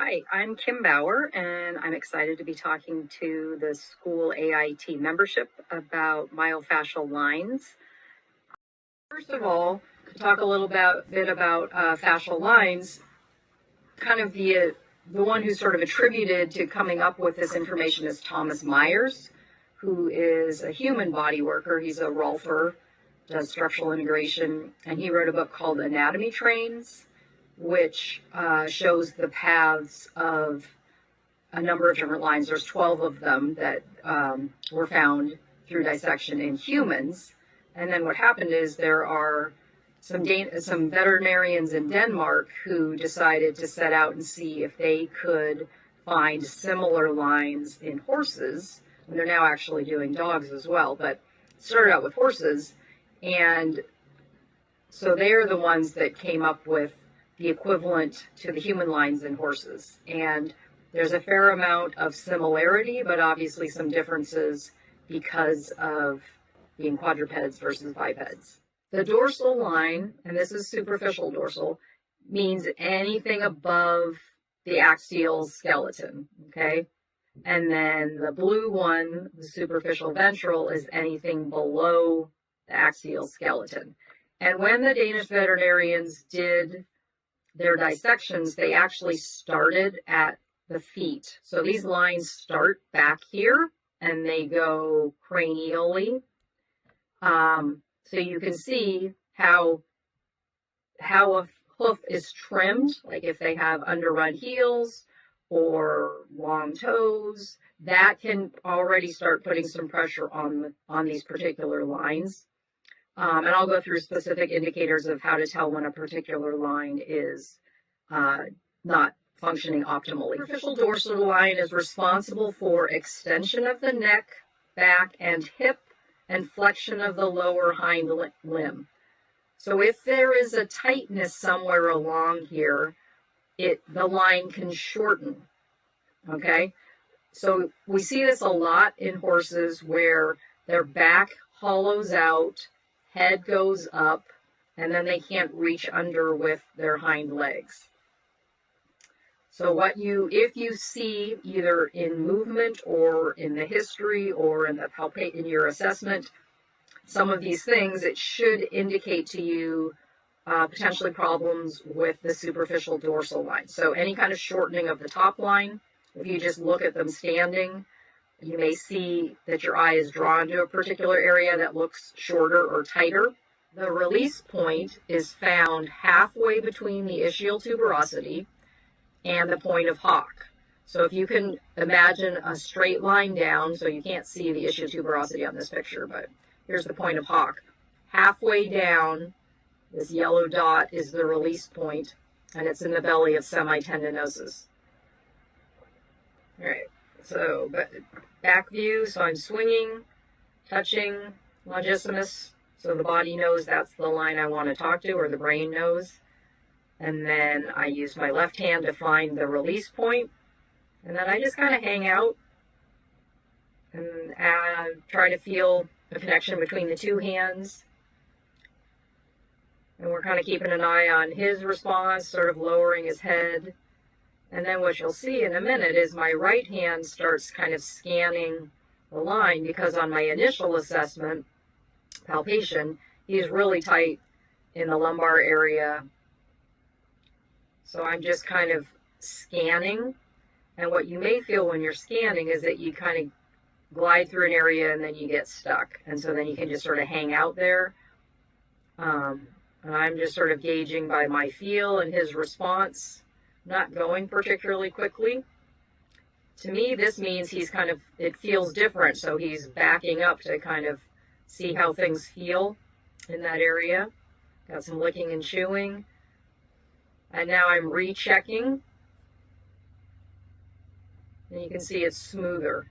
Hi, I'm Kim Bauer, and I'm excited to be talking to the school AIT membership about myofascial lines. First of all, to talk a little bit about fascial lines, kind of the one who's sort of attributed to coming up with this information is Thomas Myers, who is a human body worker. He's a rolfer, does structural integration, and he wrote a book called Anatomy Trains, which shows the paths of a number of different lines. There's 12 of them that were found through dissection in humans. And then what happened is there are some veterinarians in Denmark who decided to set out and see if they could find similar lines in horses. And they're now actually doing dogs as well, but started out with horses. And so they're the ones that came up with the equivalent to the human lines in horses. And there's a fair amount of similarity, but obviously some differences because of being quadrupeds versus bipeds. The dorsal line, and this is superficial dorsal, means anything above the axial skeleton, okay? And then the blue one, the superficial ventral, is anything below the axial skeleton. And when the Danish veterinarians did their dissections, they actually started at the feet. So these lines start back here and they go cranially. So you can see how a hoof is trimmed, like if they have underrun heels or long toes, that can already start putting some pressure on these particular lines. And I'll go through specific indicators of how to tell when a particular line is not functioning optimally. The superficial dorsal line is responsible for extension of the neck, back, and hip, and flexion of the lower hind limb. So if there is a tightness somewhere along here, the line can shorten, okay? So we see this a lot in horses where their back hollows out, head goes up, and then they can't reach under with their hind legs. So if you see either in movement or in the history or in your assessment, some of these things, it should indicate to you potentially problems with the superficial dorsal line. So any kind of shortening of the top line, if you just look at them standing, you may see that your eye is drawn to a particular area that looks shorter or tighter. The release point is found halfway between the ischial tuberosity and the point of hock. So if you can imagine a straight line down, so you can't see the ischial tuberosity on this picture, but here's the point of hock. Halfway down, this yellow dot is the release point, and it's in the belly of semitendinosus. All right, so back view, so I'm swinging, touching longissimus, so the body knows that's the line I want to talk to, or the brain knows. And then I use my left hand to find the release point, and then I just kind of hang out and try to feel the connection between the two hands. And we're kind of keeping an eye on his response, sort of lowering his head. And then what you'll see in a minute is my right hand starts kind of scanning the line, because on my initial assessment, palpation, he's really tight in the lumbar area. So I'm just kind of scanning. And what you may feel when you're scanning is that you kind of glide through an area and then you get stuck. And so then you can just sort of hang out there. And I'm just sort of gauging by my feel and his response, not going particularly quickly. To me, this means it feels different. So he's backing up to kind of see how things feel in that area. Got some licking and chewing. And now I'm rechecking. And you can see it's smoother.